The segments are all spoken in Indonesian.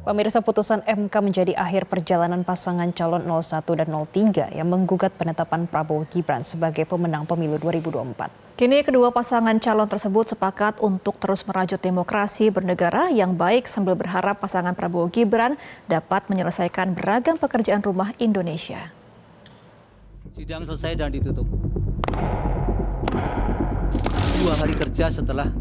Pemirsa, putusan MK menjadi akhir perjalanan pasangan calon 01 dan 03 yang menggugat penetapan Prabowo Gibran sebagai pemenang pemilu 2024. Kini kedua pasangan calon tersebut sepakat untuk terus merajut demokrasi bernegara yang baik sambil berharap pasangan Prabowo Gibran dapat menyelesaikan beragam pekerjaan rumah Indonesia. Sidang selesai dan ditutup. 2 hari kerja setelah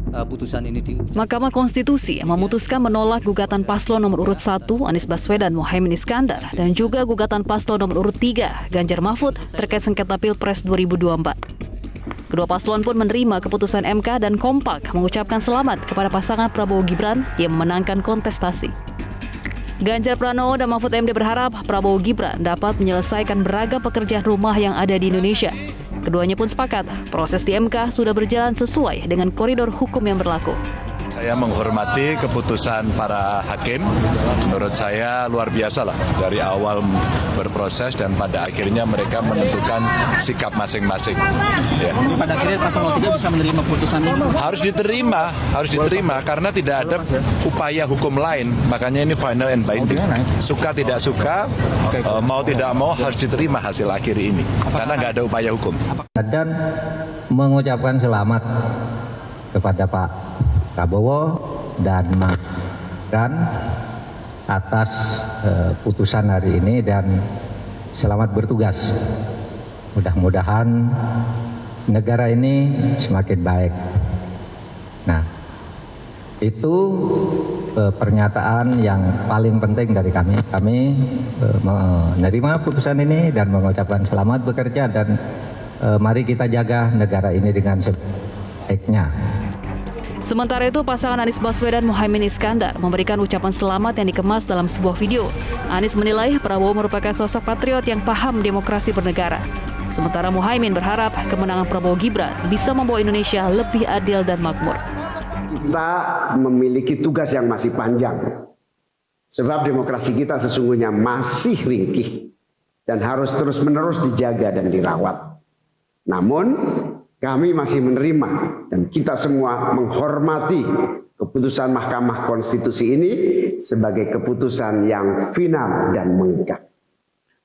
putusan ini diuji. Mahkamah Konstitusi memutuskan menolak gugatan paslon nomor urut 1 Anies Baswedan Muhaimin Iskandar dan juga gugatan paslon nomor urut 3 Ganjar Mahfud terkait sengketa Pilpres 2024. Kedua paslon pun menerima keputusan MK dan kompak mengucapkan selamat kepada pasangan Prabowo Gibran yang memenangkan kontestasi. Ganjar Pranowo dan Mahfud MD berharap Prabowo Gibran dapat menyelesaikan beragam pekerjaan rumah yang ada di Indonesia. Keduanya pun sepakat, proses di MK sudah berjalan sesuai dengan koridor hukum yang berlaku. Saya menghormati keputusan para hakim. Menurut saya luar biasa lah dari awal berproses dan pada akhirnya mereka menentukan sikap masing-masing. Ya. Pada akhirnya paslon 03 bisa menerima keputusan ini. Harus diterima karena tidak ada upaya hukum lain. Makanya ini final and binding. Suka tidak suka, mau tidak mau harus diterima hasil akhir ini. Karena nggak ada upaya hukum. Dan mengucapkan selamat kepada Pak Prabowo dan Mas Gibran atas putusan hari ini dan selamat bertugas. Mudah-mudahan negara ini semakin baik. Nah, itu pernyataan yang paling penting dari kami. Kami menerima putusan ini dan mengucapkan selamat bekerja dan mari kita jaga negara ini dengan sebaiknya. Sementara itu, pasangan Anies Baswedan Muhaimin Iskandar memberikan ucapan selamat yang dikemas dalam sebuah video. Anies menilai Prabowo merupakan sosok patriot yang paham demokrasi bernegara. Sementara Muhaimin berharap kemenangan Prabowo Gibran bisa membawa Indonesia lebih adil dan makmur. Kita memiliki tugas yang masih panjang. Sebab demokrasi kita sesungguhnya masih ringkih dan harus terus-menerus dijaga dan dirawat. Namun, kami masih menerima dan kita semua menghormati keputusan Mahkamah Konstitusi ini sebagai keputusan yang final dan mengikat.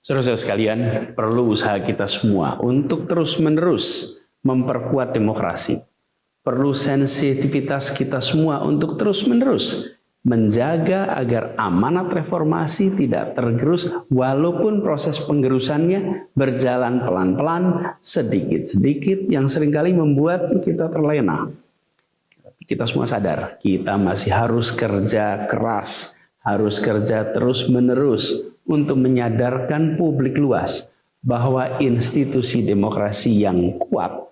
Saudara-saudara sekalian, perlu usaha kita semua untuk terus-menerus memperkuat demokrasi. Perlu sensitivitas kita semua untuk terus-menerus menjaga agar amanat reformasi tidak tergerus walaupun proses penggerusannya berjalan pelan-pelan, sedikit-sedikit yang seringkali membuat kita terlena. Kita semua sadar, kita masih harus kerja keras, harus kerja terus-menerus untuk menyadarkan publik luas bahwa institusi demokrasi yang kuat,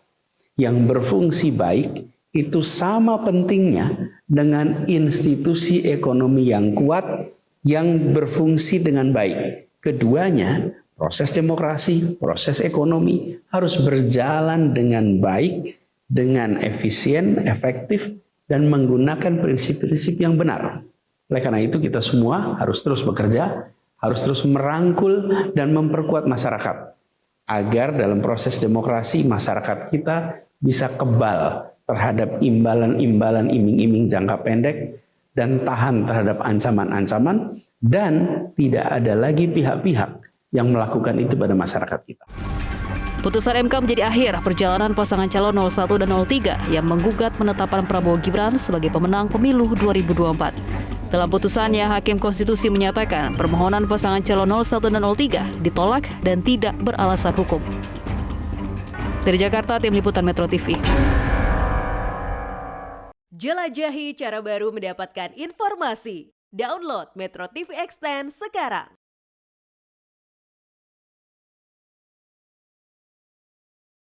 yang berfungsi baik, itu sama pentingnya dengan institusi ekonomi yang kuat yang berfungsi dengan baik. Keduanya, proses demokrasi, proses ekonomi harus berjalan dengan baik, dengan efisien, efektif, dan menggunakan prinsip-prinsip yang benar. Oleh karena itu kita semua harus terus bekerja, harus terus merangkul dan memperkuat masyarakat. Agar dalam proses demokrasi masyarakat kita bisa kebal terhadap imbalan-imbalan iming-iming jangka pendek dan tahan terhadap ancaman-ancaman dan tidak ada lagi pihak-pihak yang melakukan itu pada masyarakat kita. Putusan MK menjadi akhir perjalanan pasangan calon 01 dan 03 yang menggugat penetapan Prabowo Gibran sebagai pemenang pemilu 2024. Dalam putusannya, Hakim Konstitusi menyatakan permohonan pasangan calon 01 dan 03 ditolak dan tidak beralasan hukum. Dari Jakarta, Tim Liputan Metro TV. Jelajahi cara baru mendapatkan informasi. Download Metro TV Extend sekarang.